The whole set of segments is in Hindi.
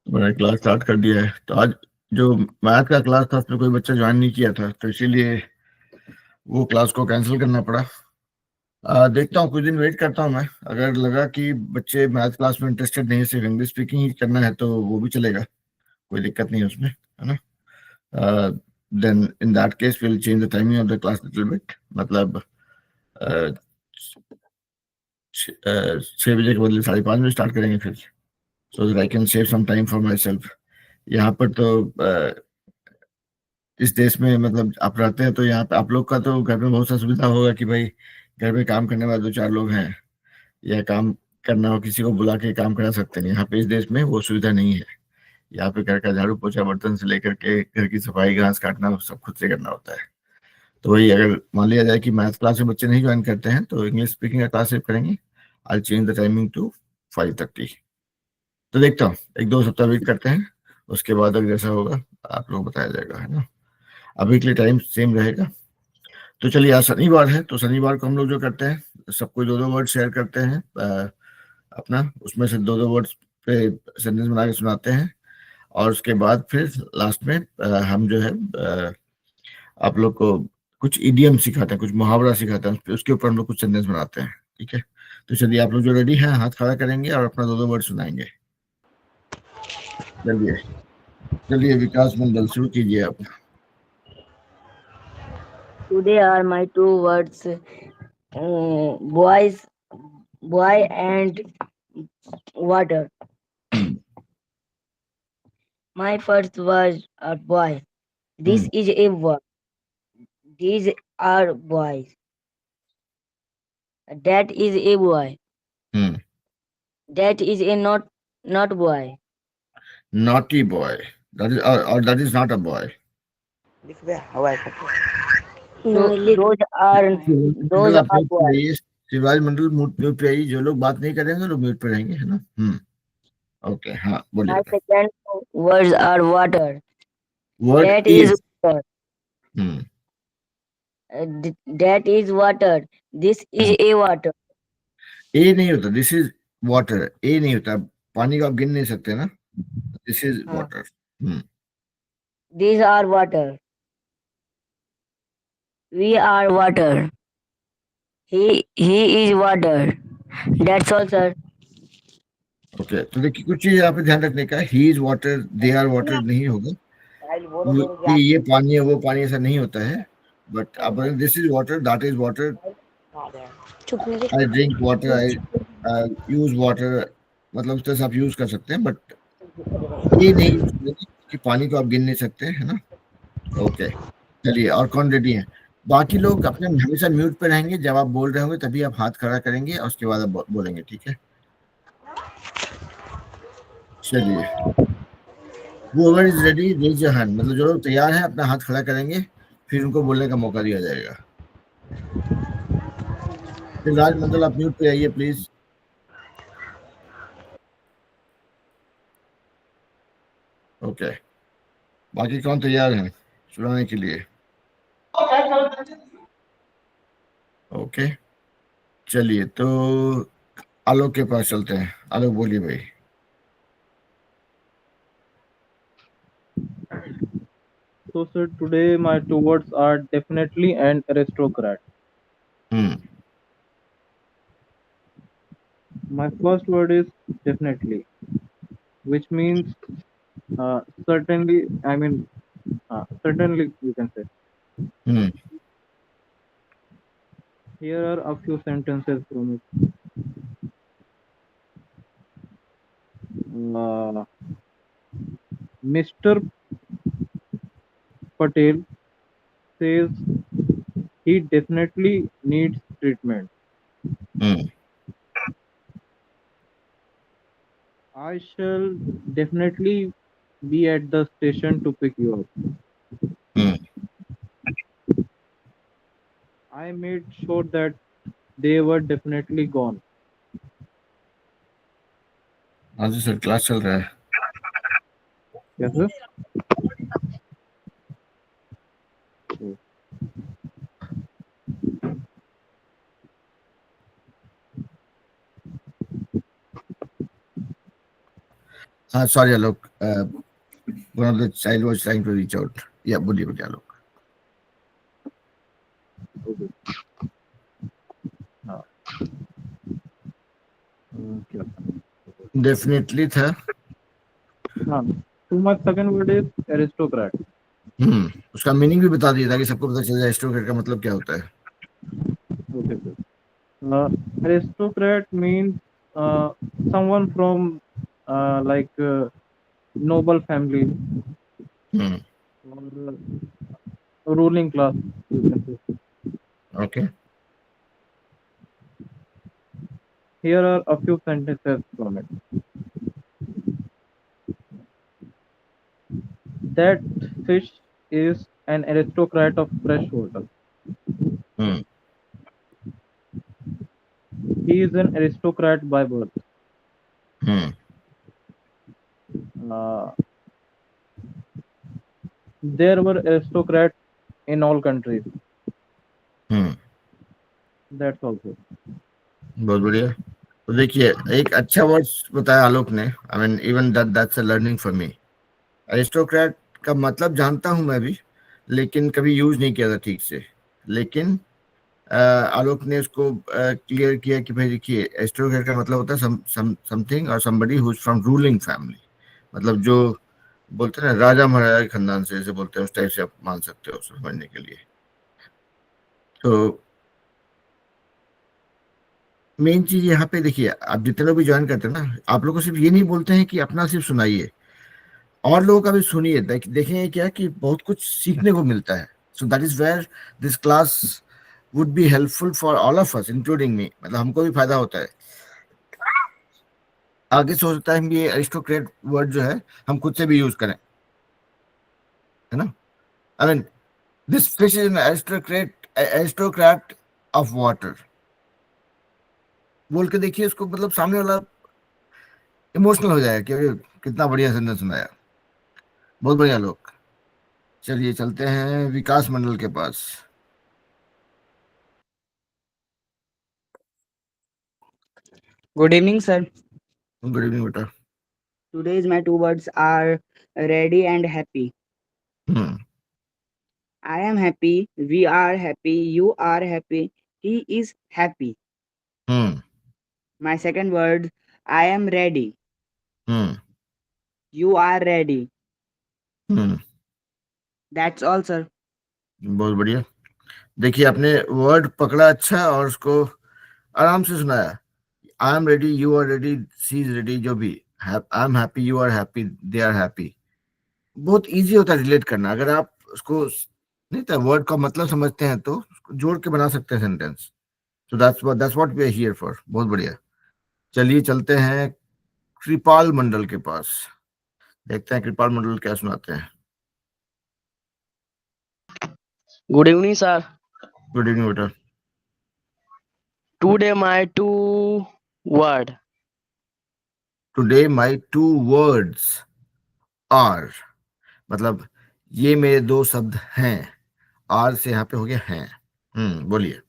मैंने क्लास स्टार्ट कर दिया है। तो आज जो मैथ का क्लास था उसमें कोई बच्चा ज्वाइन नहीं किया था, तो इसीलिए वो क्लास को कैंसिल करना पड़ा। देखता हूँ, कुछ दिन वेट करता हूँ मैं। अगर लगा कि बच्चे मैथ क्लास में इंटरेस्टेड नहीं है, सिर्फ इंग्लिश स्पीकिंग ही करना है, तो वो भी चलेगा, कोई दिक्कत नहीं है उसमें, है ना। Then in that case will change the timing of the class little bit. मतलब 6 बजे के बदले 5:30 बजे स्टार्ट करेंगे फिर, so that I can save some time for my self. यहाँ पर तो इस देश में, मतलब आप रहते हैं तो यहाँ पे आप लोग का तो घर में बहुत सा सुविधा होगा कि भाई घर में काम करने वाले 2-4 लोग हैं, या काम करना हो किसी को बुला के काम करा सकते हैं। यहाँ पे इस देश में वो सुविधा नहीं है। यहाँ पे घर का झाड़ू पोछा बर्तन से लेकर के घर की सफाई घास काटना सब खुद से करना होता है। तो वही, अगर मान लिया जाए कि मैथ क्लास में बच्चे नहीं ज्वाइन करते हैं तो इंग्लिश स्पीकिंग का क्लास सेव करेंगे। I change the timing to 5:30। तो देखता हूँ, 1-2 सप्ताह वेट करते हैं, उसके बाद अगर जैसा होगा आप लोग बताया जाएगा, है ना। अभी के लिए टाइम सेम रहेगा। तो चलिए, आज शनिवार है, तो शनिवार को हम लोग जो करते हैं, सबको 2-2 वर्ड शेयर करते हैं अपना, उसमें से 2-2 वर्ड्स पे सेंटेंस बना के सुनाते हैं। और उसके बाद फिर लास्ट में हम जो है आप लोग को कुछ इडियम सिखाते हैं, कुछ मुहावरा सिखाते हैं, उसके ऊपर हम लोग कुछ सेंटेंस बनाते हैं, ठीक है। तो चलिए, आप लोग जो रेडी हैं हाथ खड़ा करेंगे और अपना 2-2 वर्ड सुनाएंगे। चलिए चलिए, विकास मंडल शुरू कीजिए आप। Today are my two words, boys, boy and water. My first was a boy. This hmm, is a boy. These are boys. That is a boy. Hmm. That is a not boy. Naughty boy, that is, और that is not a boy. लिख दे हवा है। Those are मंडल those आप are म्यूट पे boys. आइए। शिवाजी मंडल म्यूट पे आइए, जो लोग बात नहीं करेंगे लोग म्यूट पे रहेंगे, है ना। ओके, हाँ My बोलिए। second words are water. Word That is is. water. Hmm, That is water. This is a water. ए नहीं होता, दिस इज वाटर। ए नहीं होता, पानी को आप गिन नहीं सकते ना। दिस इज हाँ. Water. These are water. We are water. He is water. That's all, sir. Okay, तो देखिए, कुछ चीज यहाँ पे ध्यान रखने का, he is water, they are water नहीं होगा। ये पानी है, वो पानी, ऐसा नहीं होता है। बट आप बोले this is water, that is water, चुप नहीं I drink water, I use water, मतलब उस तरह से आप यूज कर सकते हैं, बट ये नहीं यूज करेंगे कि पानी को आप गिन नहीं सकते, है ना। ओके, चलिए, और कौन रेडी है? बाकी लोग अपने हमेशा म्यूट पे रहेंगे, जब आप बोल रहे होंगे तभी आप हाथ खड़ा करेंगे और उसके बाद आप बोलेंगे, ठीक है। चलिए, whoever is ready raise your hand, मतलब जो लोग तैयार हैं अपना हाथ खड़ा करेंगे, फिर उनको बोलने का मौका दिया जाएगा। फिर राज मंडल आप म्यूट पे आइए प्लीज। ओके, बाकी कौन तैयार हैं सुनाने के लिए? ओके, चलिए, तो आलोक के पास चलते हैं। आलोक बोलिए भाई। So, sir, today my two words are definitely and aristocrat. Hmm, My first word is definitely, which means certainly. Certainly, you can say. Hmm, Here are a few sentences from it. Mr. Patel says he definitely needs treatment. Hmm, I shall definitely be at the station to pick you up. Hmm. I made sure that they were definitely gone. हाँ जी सर, क्लास चल रहा है। Yes, sir. हाँ sorry Alok, one of the child was trying to reach out. या बोलिए बोलिए आलोक। Okay. हाँ क्या था? डेफिनेटली था। हाँ, तो my second word is aristocrat. उसका मीनिंग भी बता दिया ताकि सबको पता चल जाए एरिस्टोक्रेट का मतलब क्या होता है। Okay, sir. Aristocrat means uh, someone from like noble family hmm. or ruling class, you can say. Okay. Here are a few sentences from it. That fish is an aristocrat of fresh water. Hmm. He is an aristocrat by birth. Hmm. Uh, there were aristocrats in all countries. Hmm. That's also. बहुत बढ़िया। तो देखिए, एक अच्छा वर्ड बताया आलोक ने। I mean even that's a learning for me. Aristocrat का मतलब जानता हूं मैं भी, लेकिन कभी यूज नहीं किया था ठीक से। लेकिन आलोक ने उसको क्लियर किया कि भाई देखिए, एरिस्टोक्रेट का मतलब होता है समथिंग और somebody who is from ruling family. मतलब जो बोलते हैं ना, राजा महाराजा के खानदान से जैसे बोलते हैं, उस टाइप से आप मान सकते हो उसको समझने के लिए। तो मेन चीज यहाँ पे देखिए, आप जितने लोग भी ज्वाइन करते हैं ना, आप लोग को सिर्फ ये नहीं बोलते हैं कि अपना सिर्फ सुनाइए, और लोगों का भी सुनिए। देखेंगे क्या कि बहुत कुछ सीखने को मिलता है। So that is where this class would be helpful for all of us including me. मतलब हमको भी फायदा होता है। आगे से हो सकता है हम ये अरिस्टोक्रेट वर्ड जो है हम खुद से भी यूज करें, है ना। I mean this fish is an aristocrat of water. बोल के देखिए उसको, मतलब सामने वाला इमोशनल हो जाएगा कि अरे कितना बढ़िया सेंटेंस सुनाया। बहुत बढ़िया लोग। चलिए चलते हैं विकास मंडल के पास। Good evening, sir. Good evening बेटा। Today's my two words are ready and happy. Hmm. I am happy. We are happy. You are happy. He is happy. Hmm. My second word, I am ready. Hmm. You are ready. Hmm. That's all, sir. बहुत बढ़िया। देखिए आपने वर्ड पकड़ा अच्छा, और उसको आराम से सुनाया। I am ready, you are ready, she is ready, जो भी। I am happy, you are happy, they are happy. बहुत इजी होता है रिलेट करना अगर आप उसको नहीं था वर्ड का मतलब समझते हैं तो उसको जोड़ के बना सकते हैं sentence. So that's what we are here for. बहुत बढ़िया। चलिए चलते हैं कृपाल मंडल के पास। देखते हैं कृपाल मंडल क्या सुनाते हैं। Good evening, sir. Good evening बेटा। Today my two word today my two words are, मतलब ये मेरे दो शब्द हैं। आर से यहाँ पे हो गया हैं। बोलिए।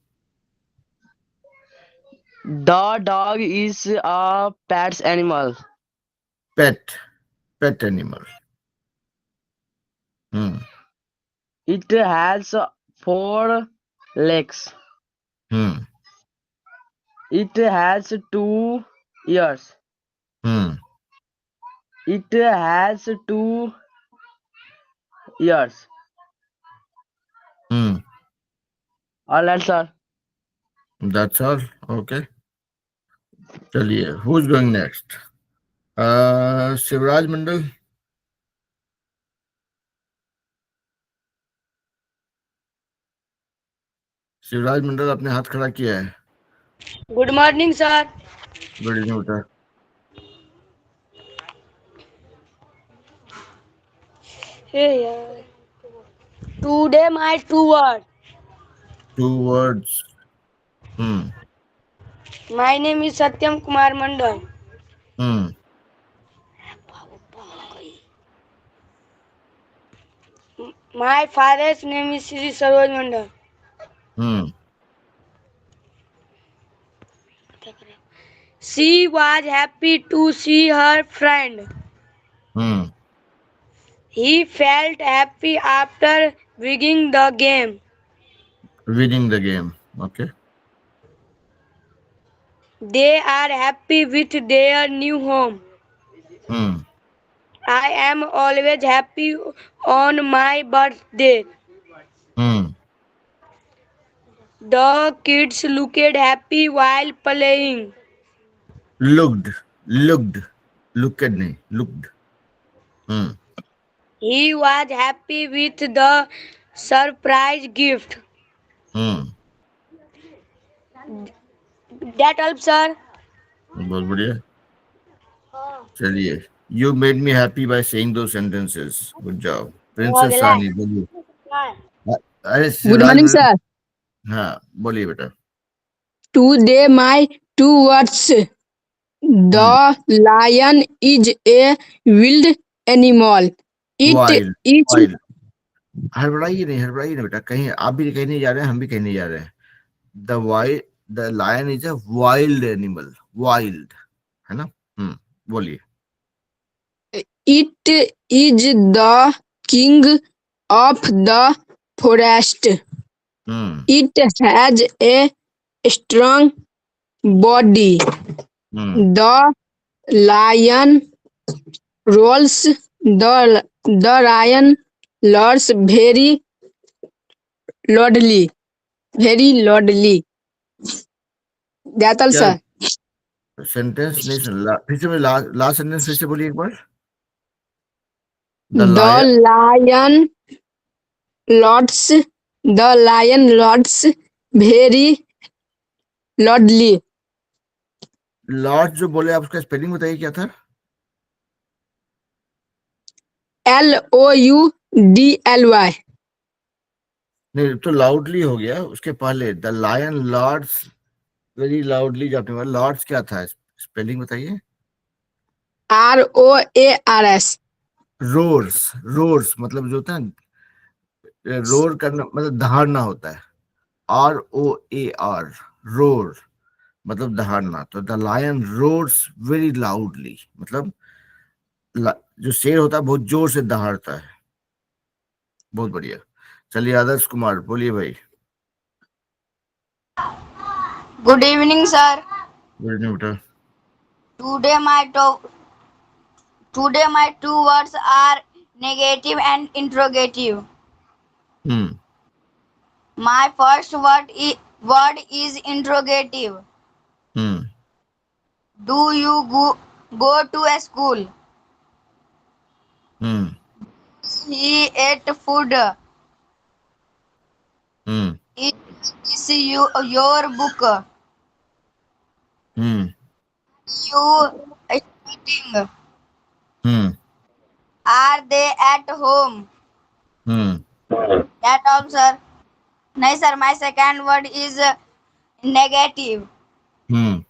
the dog is a pet's animal. Pet, pet animal. Hmm. It has four legs. Hmm. It has 2 ears. Hmm. It has 2 ears. Hmm. All right, sir. That's all. Okay. चलिए who is going next? Shivraj Mandal. Shivraj Mandal आपने हाथ खड़ा किया है। Good morning, sir. Good evening बेटा। Hey, today my two word. Two words. Hmm. My name is Satyam Kumar Mandal. Hmm. My father's name is Sri Saroj Mandal. Hmm. She was happy to see her friend. Hmm. He felt happy after winning the game. Winning the game. Okay. They are happy with their new home. Hmm. I am always happy on my birthday. Hmm. The kids looked happy while playing. Looked. Looked. Looked नहीं. Looked. Hmm. He was happy with the surprise gift. Hmm. That helps, sir. बहुत बढ़िया. चलिए. You made me happy by saying those sentences. Good job. Princess Rani, बोलिए. अरे Good सिराज morning, मेरे. sir. हाँ, बोलिए बेटा. Today my two words. The lion is a wild animal. It Wild. is Wild. हड़बड़ाइए नहीं बेटा. कहीं आप भी कहीं नहीं जा रहे हैं, हम भी कहीं नहीं जा रहे हैं. The lion is a wild animal. Wild. है ना? बोलिए. it is the king of the forest. Hmm. It has a strong body. Hmm. The lion rolls. The lion roars very loudly. Very loudly. That's all, क्या sir. सेंटेंस नहीं सुन. फिर से लास्ट सेंटेंस फिर से बोलिए एक बार. The The lion. lion roars. The lion roars very loudly. लॉर्ड जो बोले आप उसका स्पेलिंग बताइए क्या था. Loudly. नहीं तो लाउडली हो गया. उसके पहले the lion lords very loudly. जो आपने बोला लॉर्ड्स क्या था, स्पेलिंग बताइए. Roars. रोर्स. रोर्स मतलब जो होता है रोर करना, मतलब दहाड़ना होता है. ROAR. रोर मतलब दहाड़ना. तो the lion roars very loudly मतलब जो शेर होता है बहुत जोर से दहाड़ता है. बहुत बढ़िया. चलिए आदर्श कुमार बोलिए भाई. Good evening, sir. बोलिए बेटा. Today my today my two words are negative and interrogative. Hmm. My first word is interrogative. Hmm. Do you go to a school? Hmm. He ate food. Hmm. Is your book? Hmm. You studying? Hmm. Are they at home? Hmm. That all, sir. No, sir. My second word is negative. Hmm.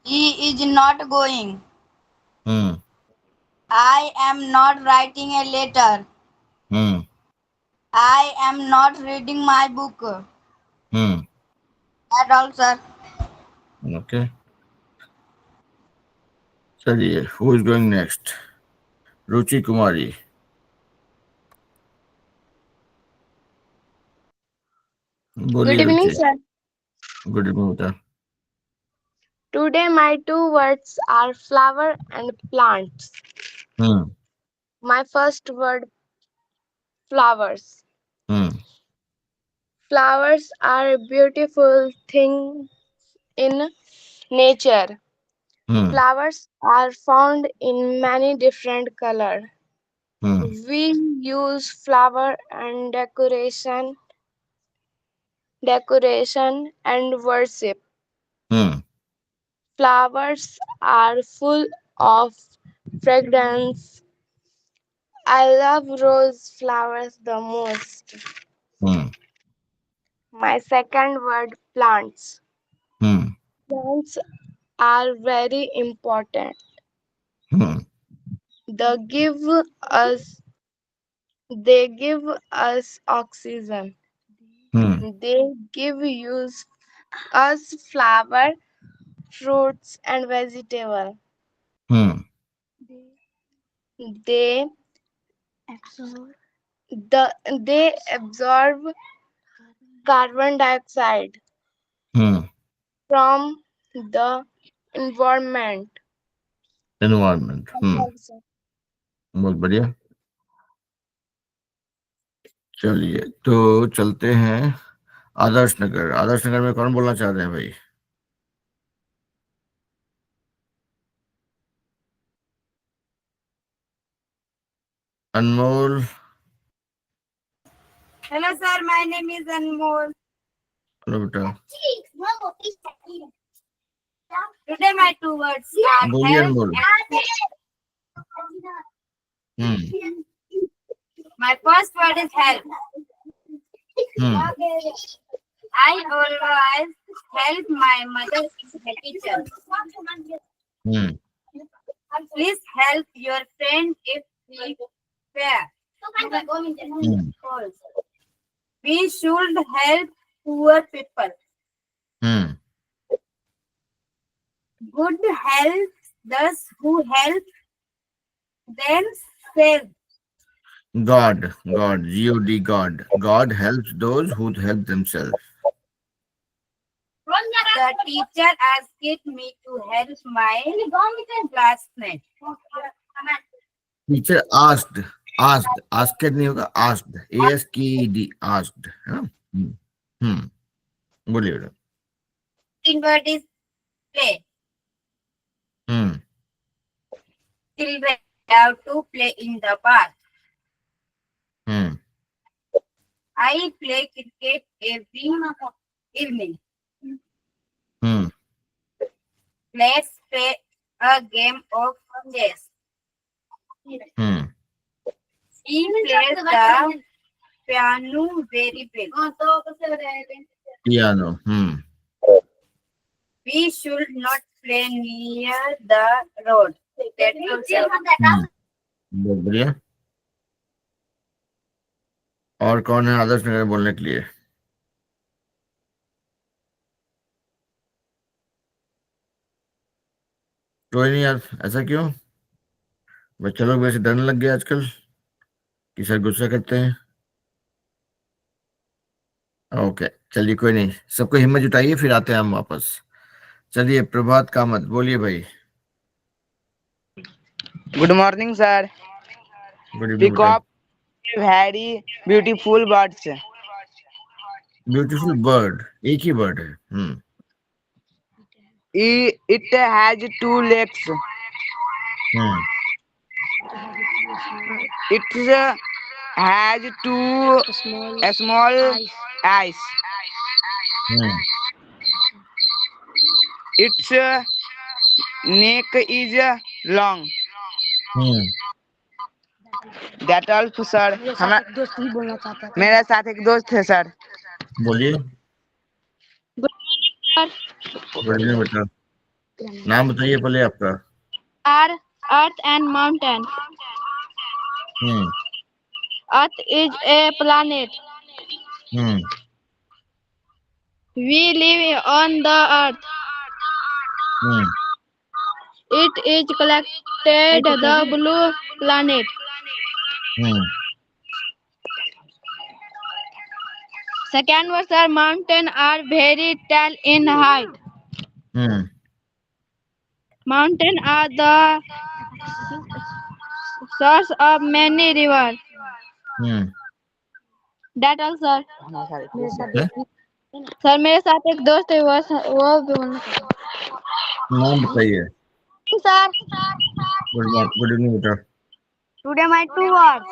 He is not going. Hmm. I am not writing a letter. Hmm. I am not reading my book. Hmm. That all, sir. Okay. चलिए who is going next. Ruchi Kumari. Good बोलिए evening, Ruchi. sir. Good evening बेटा. Today my two words are flower and plants. Hmm. My first word flowers. Hmm. Flowers are beautiful things in nature. Hmm. Flowers are found in many different colors. Hmm. We use flower and decoration and worship. Hmm. Flowers are full of fragrance. I love rose flowers the most. Hmm. My second word plants. Hmm. Plants are very important. Hmm. They give us they give us oxygen. Hmm. They give us flower, fruits and vegetables. Hmm. They they absorb carbon dioxide hmm from the environment. Environment बहुत बढ़िया। चलिए तो चलते हैं आदर्श नगर। आदर्श नगर में कौन बोलना चाह रहे हैं भाई? अनमोल। Hello, sir. My name is Anmol. Hello बेटा, Today, my two words are बोलिए help Anmol. and play. My first word is help. I always help my mother is a teacher. Please help your friend if he fails. We should help poor people. Good helps those who help themselves. God, G-O-D, God. God helps those who help themselves. The teacher asked me to help my classmate. Teacher asked नहीं होगा, asked, A-S-K-E-D, asked. बोलिए बेटा। Second word is play. Children have to play in the park. I play cricket every evening. Let's play a game of chess. He plays the piano very well. Piano. We should not play near the road. That's all, sir. बहुत बढ़िया। और कौन है आदर्श नगर बोलने के लिए? कोई नहीं यार, ऐसा क्यों? बच्चे लोग वैसे डरने लग गए आजकल कि सर गुस्सा करते हैं। ओके चलिए, कोई नहीं, सबको हिम्मत जुटाइए, फिर आते हैं हम वापस। चलिए प्रभात कामत, बोलिए भाई। Good morning, sir. Good evening बेटा। Peacock, very beautiful birds. Beautiful bird, एक ही बर्ड है। It has two legs. It has two small eyes. Its neck is long. That also, sir. मेरे साथ एक दोस्त है सर। बोलिए। गुड इवनिंग बेटा, नाम बताइए पहले आपका। Are Earth and mountain. Earth is a planet. We live on the Earth. It is collected the blue planet. Second verse are mountains are very tall in height. Mountains are the source of many rivers. That all, sir. Sir मेरे साथ एक दोस्त है, वो भी बोलना चाहता है। नाम बताइए। सर गुड इवनिंग बेटा। टुडे माय टू वर्ड्स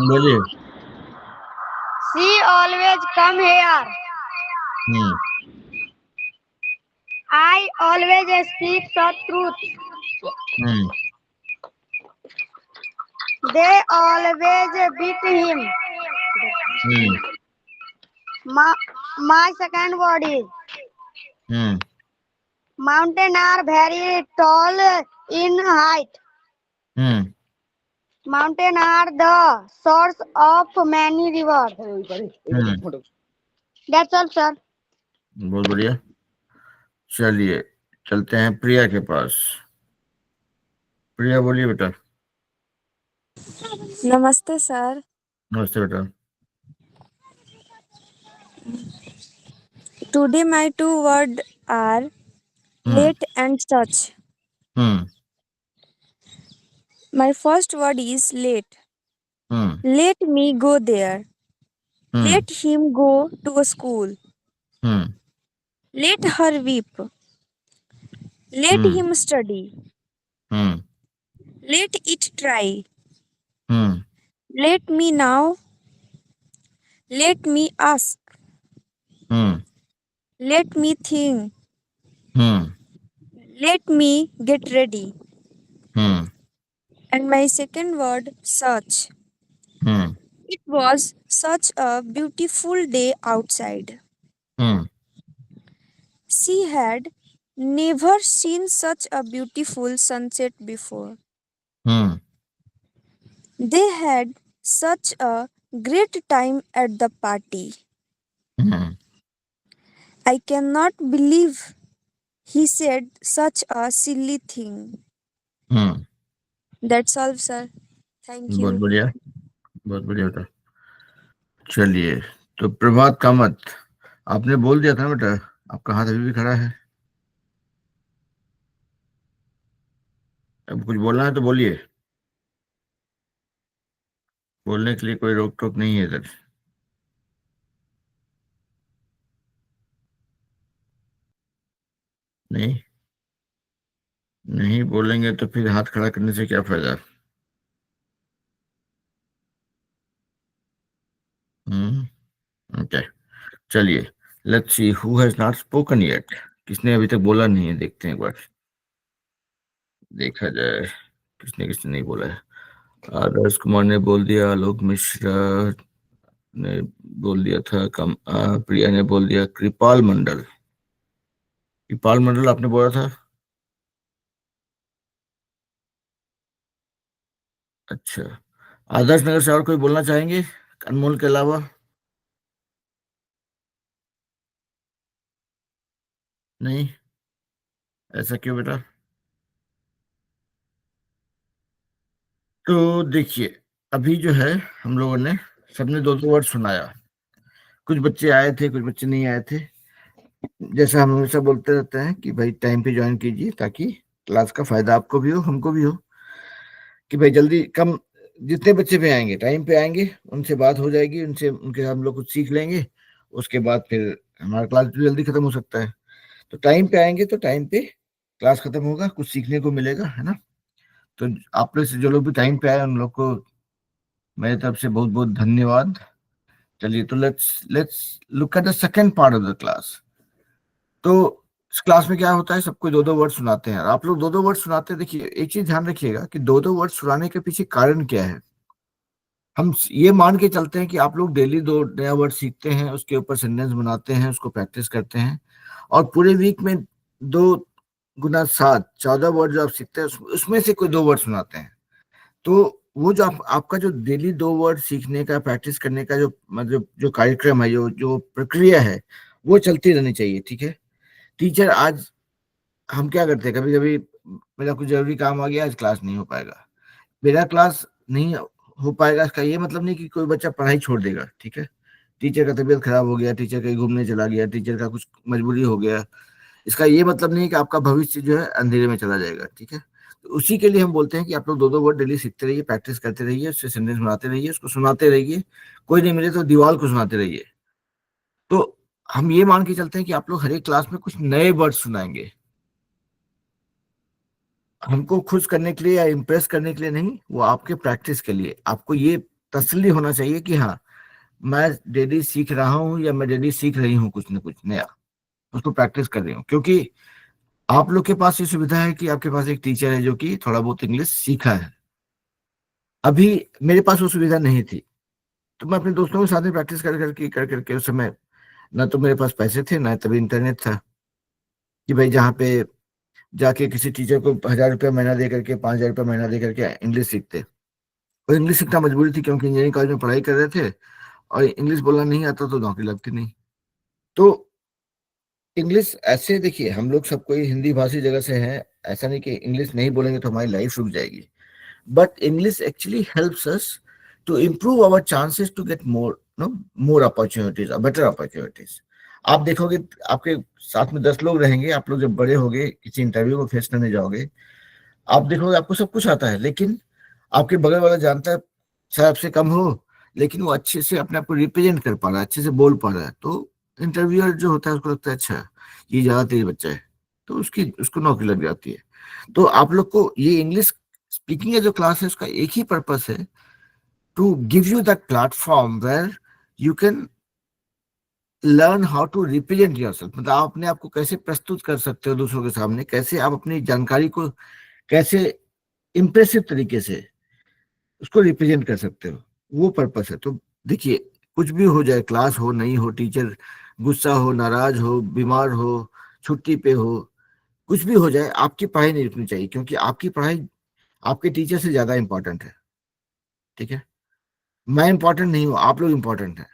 बोलिए। She always come here I always speak the truth they always beat him my second word is mountains are very tall in height. Mountains are the source of many rivers. That's all, sir. बहुत बढ़िया। चलिए चलते हैं प्रिया के पास। प्रिया बोलिए बेटा। नमस्ते सर। नमस्ते बेटा। Today my two words are hmm late and such. Hmm My first word is late. Hmm Let me go there. Hmm Let him go to a school. Hmm Let her weep. Let hmm him study. Hmm Let it try. Hmm Let me now. Let me ask. Hmm Let me think. Hmm Let me get ready. Hmm And my second word, such. Hmm It was such a beautiful day outside. Hmm She had never seen such a beautiful sunset before. Hmm They had such a great time at the party. Hmm I cannot believe he said such a silly thing. Hmm That's all, sir. Thank बहुत you. बढ़िया, बहुत बढ़िया बेटा। चलिए, तो प्रभात कामत, आपने बोल दिया था ना बेटा, आपका हाथ अभी भी खड़ा है। अब कुछ बोलना है तो बोलिए, बोलने के लिए कोई रोक टोक नहीं है इधर। नहीं, नहीं बोलेंगे तो फिर हाथ खड़ा करने से क्या फायदा। ओके, चलिए, let's see who has not spoken yet. किसने अभी तक बोला नहीं है, देखते हैं एक बार, देखा जाए किसने किसने नहीं बोला है। आदर्श कुमार ने बोल दिया, आलोक मिश्रा ने बोल दिया था, प्रिया ने बोल दिया, कृपाल मंडल, कृपाल मंडल आपने बोला था। अच्छा, आदर्श नगर से और कोई बोलना चाहेंगे अनमोल के अलावा? नहीं, ऐसा क्यों बेटा? तो देखिए, अभी जो है हम लोगों ने सबने दो दो वर्ड सुनाया। कुछ बच्चे आए थे, कुछ बच्चे नहीं आए थे। जैसा हम हमेशा बोलते रहते हैं कि भाई टाइम पे ज्वाइन कीजिए, ताकि क्लास का फायदा आपको भी हो, हमको भी हो। कि भाई जल्दी कम, जितने बच्चे भी आएंगे टाइम पे आएंगे, उनसे बात हो जाएगी, उनसे उनके हम लोग कुछ सीख लेंगे। उसके बाद फिर हमारा क्लास भी जल्दी खत्म हो सकता है। तो टाइम पे आएंगे तो टाइम पे क्लास खत्म होगा, कुछ सीखने को मिलेगा, है ना। तो आप लोग से जो लोग भी टाइम पे आए उन लोग को मेरी तरफ से बहुत बहुत धन्यवाद। चलिए, तो let's let's look at the second part of the class. तो इस क्लास में क्या होता है, सबको दो दो वर्ड सुनाते हैं, और आप लोग दो दो वर्ड सुनाते हैं। देखिए, एक चीज ध्यान रखिएगा कि दो दो वर्ड सुनाने के पीछे कारण क्या है। हम ये मान के चलते हैं कि आप लोग डेली दो नया वर्ड सीखते हैं, उसके ऊपर सेंटेंस बनाते हैं, उसको प्रैक्टिस करते हैं, और पूरे वीक में 2 गुना 7 14 वर्ड जो आप सीखते हैं, उसमें से कोई दो वर्ड सुनाते हैं। तो वो जो आपका जो डेली दो वर्ड सीखने का, प्रैक्टिस करने का जो मतलब जो कार्यक्रम है, जो जो प्रक्रिया है, वो चलती रहनी चाहिए, ठीक है। टीचर आज हम क्या करते हैं, कभी कभी मेरा कुछ जरूरी काम आ गया, आज क्लास नहीं हो पाएगा। मेरा क्लास नहीं हो पाएगा इसका ये मतलब नहीं कि कोई बच्चा पढ़ाई छोड़ देगा, ठीक है। टीचर का तबीयत खराब हो गया, टीचर कहीं घूमने चला गया, टीचर का कुछ मजबूरी हो गया, इसका ये मतलब नहीं कि आपका भविष्य जो है अंधेरे में चला जाएगा, ठीक है। तो उसी के लिए हम बोलते हैं कि आप लोग दो दो वर्ड डेली सीखते रहिए, प्रैक्टिस करते रहिए, उससे सेंटेंस बनाते रहिए, उसको सुनाते रहिए। कोई नहीं मिले तो दीवार को सुनाते रहिए। तो हम ये मान के चलते हैं कि आप लोग हर एक क्लास में कुछ नए वर्ड सुनाएंगे, हमको खुश करने के लिए या इम्प्रेस करने के लिए नहीं, वो आपके प्रैक्टिस के लिए। आपको ये तसल्ली होना चाहिए कि हाँ, मैं डेली सीख रहा हूँ या मैं डेली सीख रही हूँ कुछ ना कुछ नया, उसको प्रैक्टिस कर रही हूँ। क्योंकि आप लोग के पास ये सुविधा है कि आपके पास एक टीचर है जो कि थोड़ा बहुत इंग्लिश सीखा है। अभी मेरे पास वो सुविधा नहीं थी, तो मैं अपने दोस्तों के साथ में प्रैक्टिस कर करके उस समय ना तो मेरे पास पैसे थे, ना तभी इंटरनेट था कि भाई जहाँ पे जाके किसी टीचर को 1,000 रुपया महीना दे करके, 5,000 रुपया महीना दे करके इंग्लिश सीखते। और इंग्लिश सीखना मजबूरी थी, क्योंकि इंजीनियरिंग कॉलेज में पढ़ाई कर रहे थे, और इंग्लिश बोलना नहीं आता तो नौकरी लगती नहीं। तो इंग्लिश ऐसे देखिए, हम लोग सब कोई हिंदी भाषी जगह से हैं, ऐसा नहीं कि इंग्लिश नहीं बोलेंगे तो हमारी लाइफ रुक जाएगी, but English actually helps us to improve our chances to get more opportunities, better opportunities. आप देखोगे आपके साथ में 10 लोग रहेंगे, आप लोग जब बड़े होगे किसी इंटरव्यू को फेस करने जाओगे, आप देखोगे आपको सब कुछ आता है, लेकिन आपके बगल वाला जानता है शायद आपसे कम हो, लेकिन वो अच्छे से अपने आप को रिप्रेजेंट कर पा रहा है, अच्छे से बोल पा रहा है, तो इंटरव्यूअर जो होता है उसको लगता है अच्छा ये ज्यादा तेज बच्चा है, तो उसको नौकरी लग जाती है। तो आप लोग को ये इंग्लिश स्पीकिंग का जो क्लास है उसका एक ही पर्पस है, to give you that platform where you can learn how to represent yourself. मतलब आप अपने आप को कैसे प्रस्तुत कर सकते हो दूसरों के सामने, कैसे आप अपनी जानकारी को कैसे इम्प्रेसिव तरीके से उसको रिप्रेजेंट कर सकते हो, वो पर्पस है। तो देखिए, कुछ भी हो जाए, क्लास हो नहीं हो, टीचर गुस्सा हो, नाराज हो, बीमार हो, छुट्टी पे हो, कुछ भी हो जाए, आपकी पढ़ाई नहीं रुकनी चाहिए, क्योंकि आपकी पढ़ाई आपके टीचर से ज्यादा इंपॉर्टेंट है। ठीक है, मैं इंपॉर्टेंट नहीं हूं, आप लोग इंपॉर्टेंट हैं,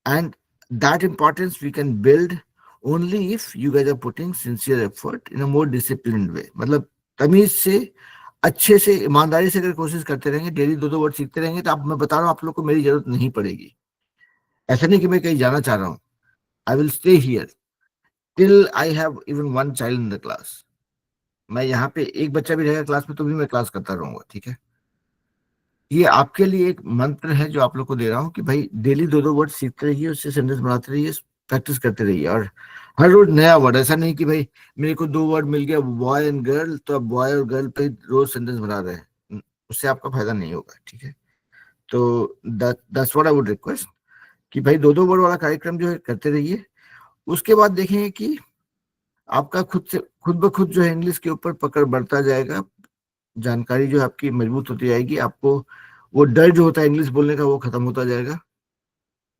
and that importance we can build only if you guys are putting sincere effort in a more disciplined way। मतलब तमीज से, अच्छे से, ईमानदारी से अगर कोशिश करते रहेंगे, डेली 2-2 वर्ड सीखते रहेंगे, तो आप, मैं बता रहा हूँ, आप लोग को मेरी जरूरत नहीं पड़ेगी। ऐसा नहीं कि मैं कहीं जाना चाह रहा हूँ, I will stay here till I have even one child in the class. मैं यहाँ पे एक बच्चा भी रहेगा क्लास में तो भी मैं क्लास करता रहूंगा। ठीक है, ये आपके लिए एक मंत्र है जो आप लोग को दे रहा हूँ कि भाई डेली 2-2 वर्ड सीखते रहिए, उससे सेंटेंस बनाते रहिए, प्रैक्टिस करते रहिए, और हर रोज नया वर्ड। ऐसा नहीं कि भाई मेरे को 2 वर्ड मिल गया बॉय एंड गर्ल, तो अब बॉय और गर्ल पे रोज सेंटेंस बना रहे हैं, उससे आपका फायदा नहीं होगा। ठीक है, तो that's what I would request कि भाई 2-2 वर्ड वाला कार्यक्रम जो है करते रहिए। उसके बाद देखेंगे कि आपका खुद ब खुद जो है इंग्लिश के ऊपर पकड़ बढ़ता जाएगा, जानकारी जो है आपकी मजबूत होती जाएगी, आपको वो डर जो होता है इंग्लिश बोलने का वो खत्म होता जाएगा,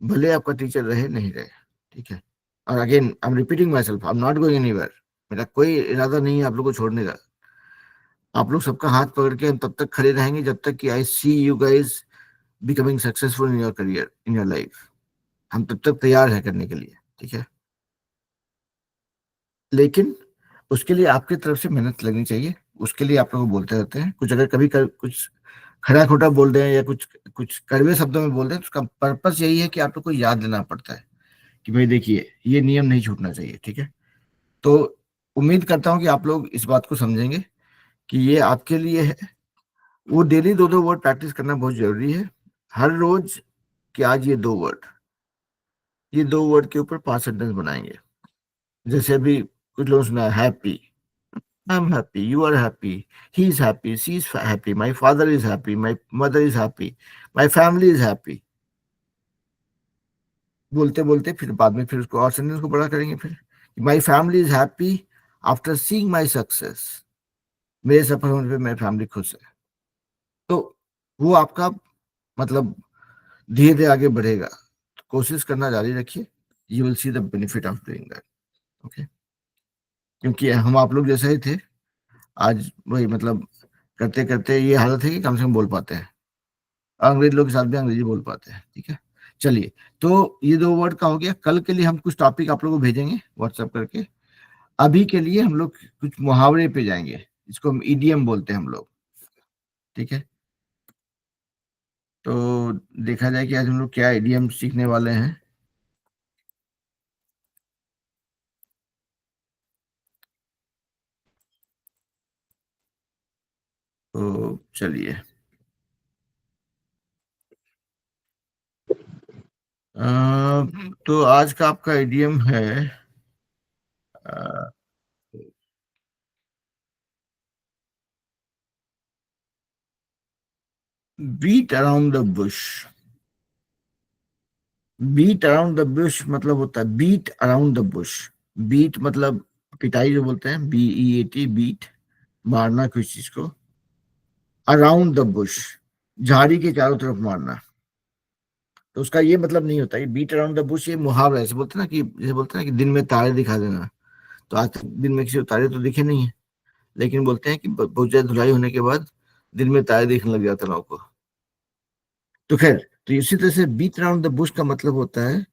भले आपका टीचर रहे नहीं रहे। ठीक है, और again I am repeating my self, I am not going anywhere. मेरा कोई इरादा नहीं है आप लोग को छोड़ने का। आप लोग सबका हाथ पकड़ के हम तब तक खड़े रहेंगे जब तक कि I see you guys becoming successful in your career, in your life. हम तब तक तैयार है करने के लिए। ठीक है, लेकिन उसके लिए आपकी तरफ से मेहनत लगनी चाहिए। उसके लिए आप लोग बोलते रहते हैं कुछ, अगर कभी कुछ खड़ा खोटा बोल दें या कुछ कुछ कड़वे शब्दों में बोल दें, तो उसका पर्पस यही है कि आप लोग को याद देना पड़ता है कि भाई देखिए ये नियम नहीं छूटना चाहिए। ठीक है, तो उम्मीद करता हूं कि आप लोग इस बात को समझेंगे कि ये आपके लिए है। वो डेली 2-2 वर्ड प्रैक्टिस करना बहुत जरूरी है, हर रोज, कि आज ये 2 वर्ड, ये 2 वर्ड के ऊपर 5 सेंटेंस बनाएंगे। जैसे अभी कुछ लोग सुना happy, I'm happy, you are happy, he is happy, she is happy, my father is happy, my mother is happy, my family is happy। बोलते बोलते फिर बाद में फिर उसको और सेंटेंस को बड़ा करेंगे। फिर my family is happy after seeing my success। मेरे सफल होने पे मेरी फैमिली खुश है। तो वो आपका मतलब धीरे धीरे आगे बढ़ेगा, तो कोशिश करना जारी रखिए, you will see the benefit of doing that. Okay, क्योंकि हम आप लोग जैसे ही थे, आज वही मतलब करते करते ये हालत है कि कम से कम बोल पाते हैं, अंग्रेज लोग के साथ भी अंग्रेजी बोल पाते हैं। ठीक है, चलिए, तो ये 2 वर्ड का हो गया। कल के लिए हम कुछ टॉपिक आप लोगों को भेजेंगे व्हाट्सएप करके। अभी के लिए हम लोग कुछ मुहावरे पे जाएंगे, इसको हम ईडीएम बोलते हैं हम लोग। ठीक है, तो देखा जाए कि आज हम लोग क्या ईडीएम सीखने वाले हैं। तो चलिए, तो आज का आपका ईडीएम है beat around the bush. Beat around the bush मतलब होता है beat around the bush. Beat मतलब पिटाई जो बोलते हैं, BEAT, बीट, मारना किसी चीज को। अराउंड द बुश, झाड़ी के चारों तरफ मारना। तो उसका ये मतलब नहीं होता, ये बीट अराउंड द बुश ये मुहावरा है। ऐसे बोलते हैं ना कि, जैसे बोलते हैं ना कि दिन में तारे दिखा देना, तो आज तक दिन में किसी को तारे तो दिखे नहीं है, लेकिन बोलते हैं कि बहुत ज्यादा धुलाई होने के बाद दिन में तारे दिखने लग जाते हैं लोगों को। तो खैर, तो इसी तरह से बीट अराउंड द बुश का मतलब होता है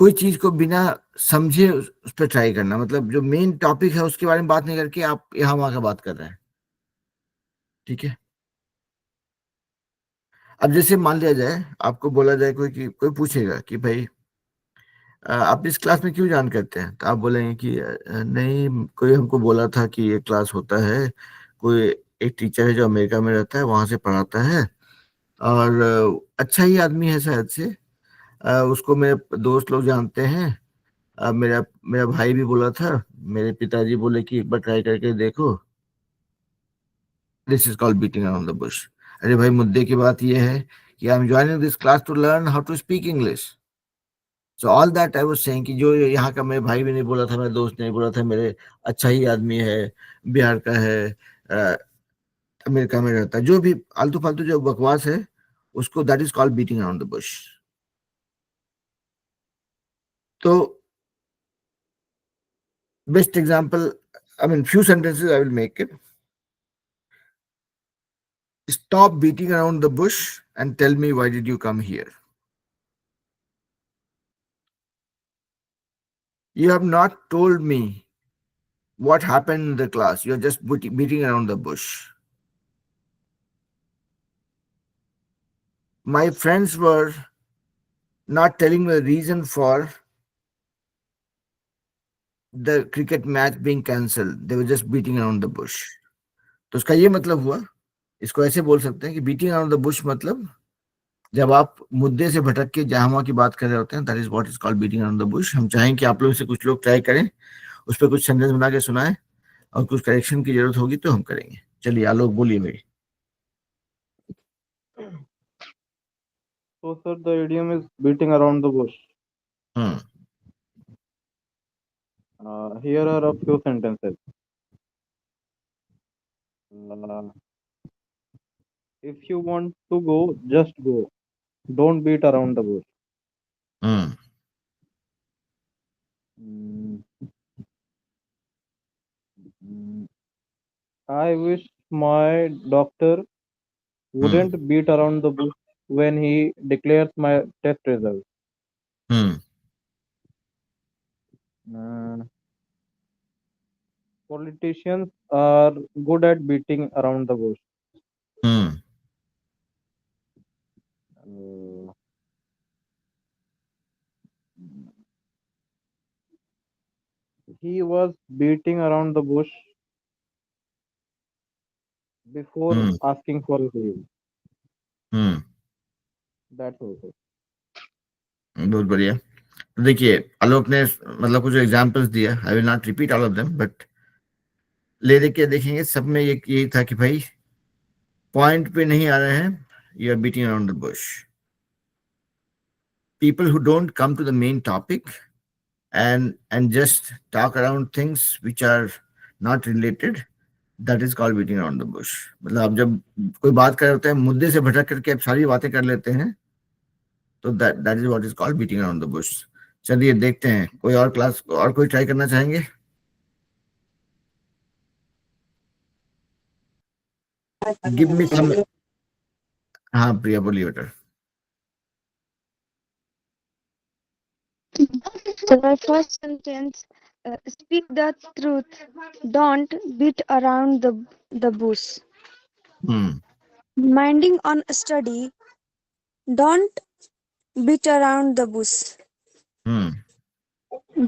कोई चीज को बिना समझे उस पर ट्राई करना, मतलब जो मेन टॉपिक है उसके बारे में बात नहीं करके आप यहाँ वहां का बात कर रहे हैं, ठीक है। अब जैसे मान लिया जाए, आपको बोला जाए कोई पूछेगा कि भाई आप इस क्लास में क्यों ज्वाइन करते हैं, तो आप बोलेंगे कि नहीं, कोई हमको बोला था कि ये क्लास होता है, कोई एक टीचर है जो अमेरिका में रहता है, वहां से पढ़ाता है, और अच्छा ही आदमी है शायद से, उसको मेरे दोस्त लोग जानते हैं, मेरा मेरा भाई भी बोला था, मेरे पिताजी बोले कि एक बार ट्राई करके देखो। This is called beating around the bush. अरे भाई, मुद्दे की बात यह है कि I am joining this class to learn how to speak English. So all that I was saying कि जो यहाँ का मेरे भाई भी नहीं बोला था, मेरे दोस्त ने नहीं बोला था, मेरे अच्छा ही आदमी है, बिहार का है, अ, अमेरिका में रहता है, जो भी आलतू फालतू जो बकवास है, उसको that is called beating around the bush. तो best example, I mean few sentences I will make it. Stop beating around the bush and tell me why did you come here. You have not told me what happened in the class. You're just beating around the bush. My friends were not telling me the reason for the cricket match being cancelled. They were just beating around the bush. तो उसका ये मतलब हुआ, इसको ऐसे बोल सकते हैं कि बीटिंग अराउंड द बुश मतलब जब आप मुद्दे से भटक के जहां वहां की बात कर रहे होते हैं, that is what is called beating around the Bush. हम चाहें कि आप लोग से कुछ लोग ट्राई करें, उस पर कुछ सेंटेंस बना के सुनाएं, और कुछ करेक्शन की जरूरत होगी तो हम करेंगे। चलिए आलोक बोलिए भाई। So, sir, the idiom is beating around the bush. Hmm Here are a few sentences. Uh, if you want to go, just go. Don't beat around the bush. Hmm Mm, I wish my doctor wouldn't beat around the bush when he declares my test results. Hmm Uh, Politicians are good at beating around the bush. Hmm Uh, he was beating around the bush before hmm asking for leave. Hmm That's all, sir. बहुत बढ़िया। तो देखिए, आलोक ने मतलब कुछ एग्जांपल्स दिया, I will not repeat all of them, but ले दे के देखेंगे, सब में ये यही था कि भाई पॉइंट पे नहीं आ रहे हैं, you are beating around the bush. People who don't come to the main topic and just talk around things which are not related, that is called beating around the bush। मतलब आप जब कोई बात कर रहे होते हैं, मुद्दे से भटक करके आप सारी बातें कर लेते हैं, तो that is what is called beating around the bush। चलिए देखते हैं, कोई और क्लास और कोई ट्राई करना चाहेंगे? गिव मी सम। हाँ प्रिया बोलिए बेटा। So my first sentence, speak the truth, don't beat around the bush. Hmm Minding on study, don't beat around the bush. Hmm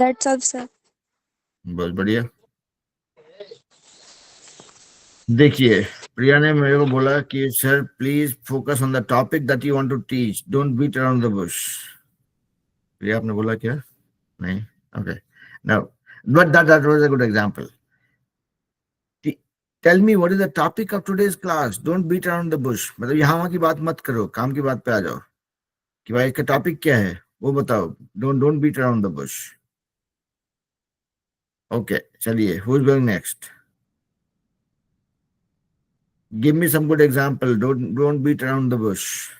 That's all, sir. बहुत बढ़िया। देखिए, प्रिया ने मेरे को बोला कि sir please focus on the topic that you want to teach, don't beat around the bush. Priya आपने बोला क्या? नहीं? Okay, now but that was a good example. Tell me what is the topic of today's class, don't beat around the bush. मतलब यहाँ वहाँ की बात मत करो, काम की बात पे आ जाओ कि भाई इसका टॉपिक क्या है वो बताओ, don't don't beat around the bush. Okay, चलिए, who is going next? Give me some good example, don't beat around the bush.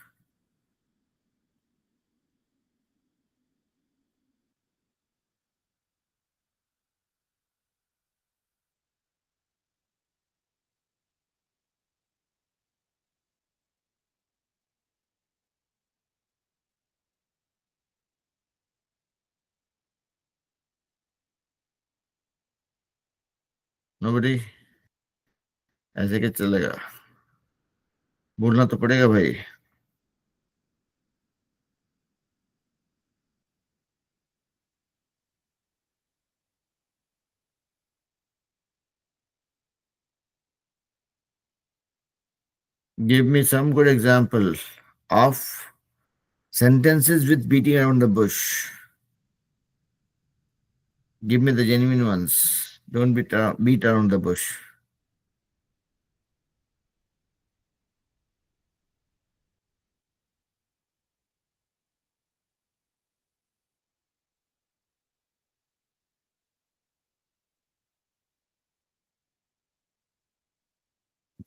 Nobody? ऐसे क्या चलेगा? बोलना तो पड़ेगा भाई। Give me some good example of sentences with beating around the bush. Give me the genuine ones. Don't beat around the bush.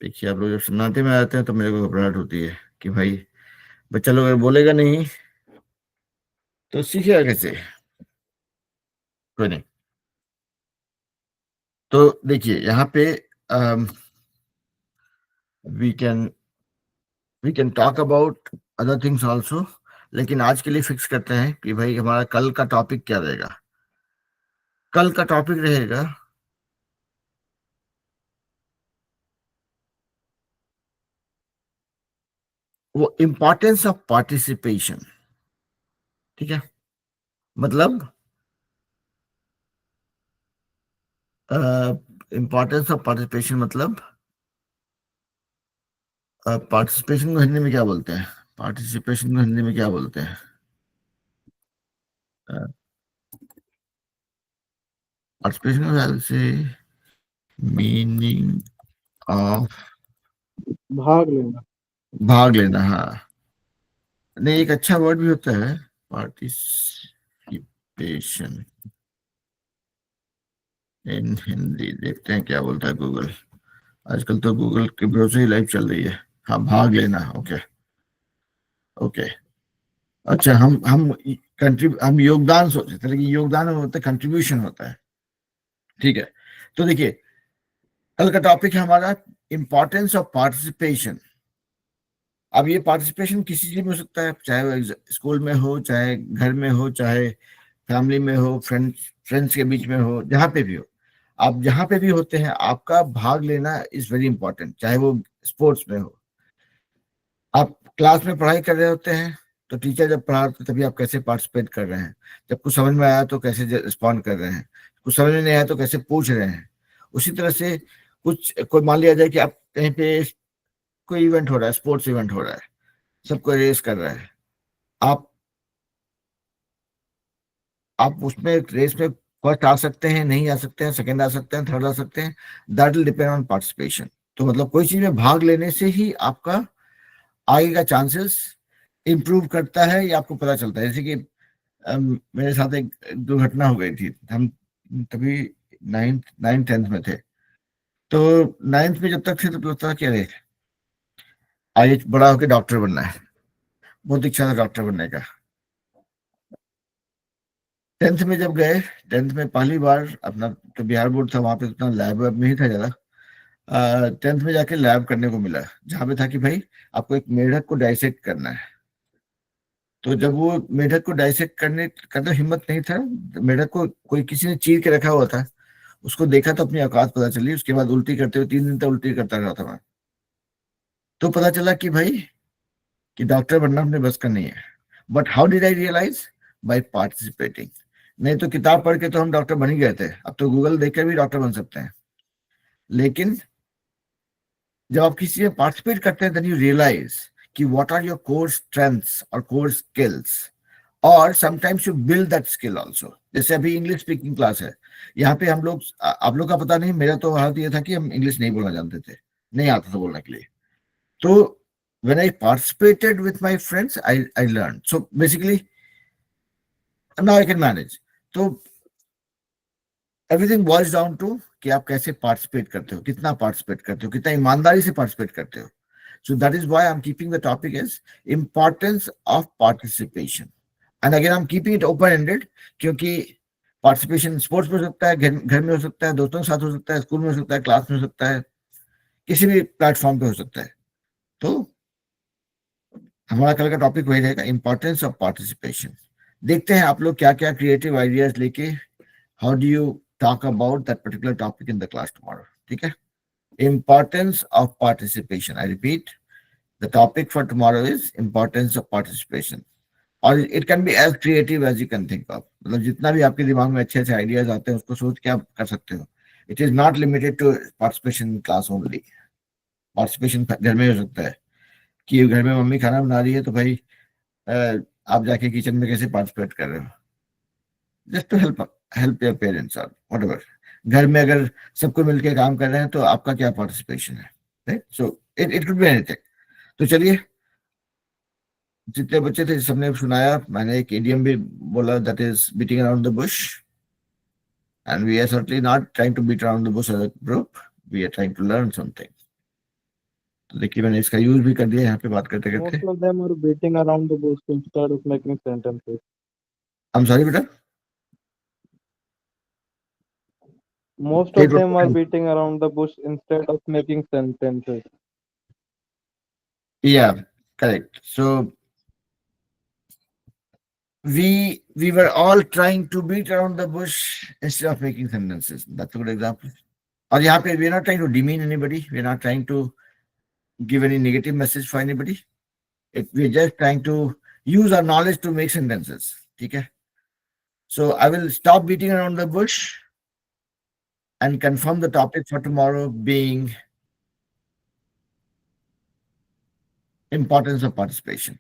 देखिए, आप लोग जब सन्नाटे में आते हैं तो मेरे को घबराहट होती है कि भाई बच्चा लोग अगर बोलेगा नहीं तो सीखेगा कैसे? कोई नहीं। तो देखिए यहाँ पे we can talk about other things also, लेकिन आज के लिए फिक्स करते हैं कि भाई हमारा कल का टॉपिक क्या रहेगा। कल का टॉपिक रहेगा वो इम्पोर्टेंस ऑफ पार्टिसिपेशन। ठीक है, मतलब इम्पोर्टेंस ऑफ पार्टिसिपेशन मतलब पार्टिसिपेशन को हिंदी में क्या बोलते हैं? पार्टिसिपेशन को हिंदी में क्या बोलते हैं? पार्टिसिपेशन से मीनिंग ऑफ भाग लेना। भाग लेना। हाँ, नहीं, एक अच्छा वर्ड भी होता है पार्टिसिपेशन इन हिंदी। देखते हैं क्या बोलता है गूगल। आजकल तो गूगल के भरोसे ही लाइफ चल रही है। हाँ, भाग लेना। Okay okay. अच्छा, हम योगदान सोचते थे, लेकिन योगदान होता है कंट्रीब्यूशन होता है। ठीक है, तो देखिए कल का टॉपिक है हमारा इंपॉर्टेंस ऑफ पार्टिसिपेशन। अब ये पार्टिसिपेशन किसी चीज में हो सकता है, चाहे वो स्कूल में हो, चाहे घर में हो, चाहे फैमिली में हो, फ्रेंड्स के बीच में हो, जहाँ पे भी हो। आप जहाँ पे भी होते हैं आपका भाग लेना इज वेरी इंपॉर्टेंट, चाहे वो स्पोर्ट्स में हो। आप क्लास में पढ़ाई कर रहे होते हैं तो टीचर जब पढ़ा रहे तभी आप कैसे पार्टिसिपेट कर रहे हैं। जब कुछ समझ में आया तो कैसे रिस्पॉन्ड कर रहे हैं, कुछ समझ में नहीं आया तो कैसे पूछ रहे हैं। उसी तरह से कोई मान लिया जाए कि आप कहीं पे कोई इवेंट हो रहा है, स्पोर्ट्स इवेंट हो रहा है, सबको रेस कर रहा है। आप उसमें रेस में फर्स्ट आ सकते हैं, नहीं आ सकते हैं, सेकंड आ सकते हैं, थर्ड आ सकते हैं। That will depend on participation. तो मतलब कोई चीज में भाग लेने से ही आपका आगे का चांसेस इंप्रूव करता है, या आपको पता चलता है। जैसे कि मेरे साथ एक दुर्घटना हो गई थी। हम तभी नाइन्थ 10th में थे। तो 9th में जब तक थे तो लगता था कि अरे आगे बड़ा होकर डॉक्टर बनना है, बहुत इच्छा था डॉक्टर बनने का। 10th में जब गए, 10th में पहली बार अपना तो बिहार बोर्ड था, वहां पे उतना लैब वैब नहीं था ज्यादा। 10th में जाके लैब करने को मिला, जहाँ पे था कि भाई आपको एक मेढक को डाइसेक्ट करना है। तो जब वो मेढक को डाइसेक्ट करने का तो हिम्मत नहीं था, मेढक को कोई किसी ने चीर के रखा हुआ था, उसको देखा तो अपनी औकात पता चली। उसके बाद उल्टी करते हुए 3 दिन तक उल्टी करता रहा था मैं। तो पता चला कि भाई कि डॉक्टर बनना अपने बस का नहीं है। But how did I realize? By participating. नहीं तो किताब पढ़ के तो हम डॉक्टर बन ही गए थे, अब तो गूगल देख के भी डॉक्टर बन सकते हैं। लेकिन जब आप किसी में पार्टिसिपेट करते हैं देन यू रियलाइज कि what are your core strengths और कोर स्किल्स, और sometimes you build that skill also. जैसे अभी इंग्लिश स्पीकिंग क्लास है, यहाँ पे हम लोग, आप लोग का पता नहीं, मेरा तो हालत ये था कि हम इंग्लिश नहीं बोलना जानते थे, नहीं आता था बोलने के लिए। तो when I participated with my friends, I learned. So basically now I can manage. तो एवरीथिंग बॉइल्स डाउन टू कि आप कैसे पार्टिसिपेट करते हो, कितना पार्टिसिपेट करते हो, कितना ईमानदारी से पार्टिसिपेट करते हो। सो that is why I am keeping the topic is importance of participation. And again I am keeping it open ended, क्योंकि पार्टिसिपेशन स्पोर्ट्स में हो सकता है, घर में हो सकता है, दोस्तों के साथ हो सकता है, स्कूल में हो सकता है, क्लास में हो सकता है, किसी भी प्लेटफॉर्म पे हो सकता है। तो हमारा कल का टॉपिक वही रहेगा, इंपॉर्टेंस ऑफ पार्टिसिपेशन। देखते हैं आप लोग क्या क्या क्रिएटिव आइडियाज लेके how do you talk about that particular topic in the class tomorrow. ठीक है? Importance of participation. I repeat, the topic for tomorrow is importance of participation. और it can be as creative as you can think of. मतलब जितना भी आपके दिमाग में अच्छे अच्छे आइडियाज आते हैं उसको सोच के आप कर सकते हो. It is not limited to participation in class only. Participation घर में हो सकता है कि घर में मम्मी खाना बना रही है तो भाई आप जाके किचन में कैसे पार्टिसिपेट कर रहे हो, just to help your parents और व्हाटएवर. घर में अगर सबको मिलके काम कर रहे हैं तो आपका क्या पार्टिसिपेशन है, right? So it could be anything. तो चलिए, जितने बच्चे थे सबने सुनाया. मैंने एक इडियम भी बोला, that is beating around the bush, and we are certainly not trying to beat around the bush as a group, we are trying to learn something. तो देखिए मैंने इसका यूज भी कर दिया यहाँ पे बात करते करते. Most of them are beating around the bush instead of making sentences. I am sorry बेटा. Most Hey, of them are Dr. beating around the bush instead of making sentences. Yeah, correct. So we were all trying to beat around the bush instead of making sentences. That's a good example. और यहाँ पे we are not trying to demean anybody. We are not trying to give any negative message for anybody. We are just trying to use our knowledge to make sentences. ठीक है? So I will stop beating around the bush and confirm the topic for tomorrow being importance of participation.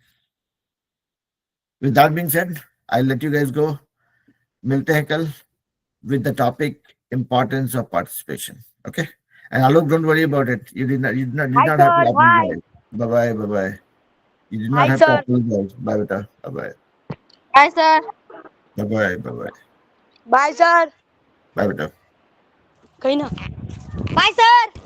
With that being said, I'll let you guys go. मिलते हैं कल with the topic importance of participation. Okay? And Alok, don't worry about it. You did not have to apologize. Bye bye. Bye bye. You did not Bye, have to sir. apologize. Bye beta. Bye bye. Bye, sir. Bye bye. Bye bye. Bye, sir. Bye beta. कहीं ना. Bye, sir.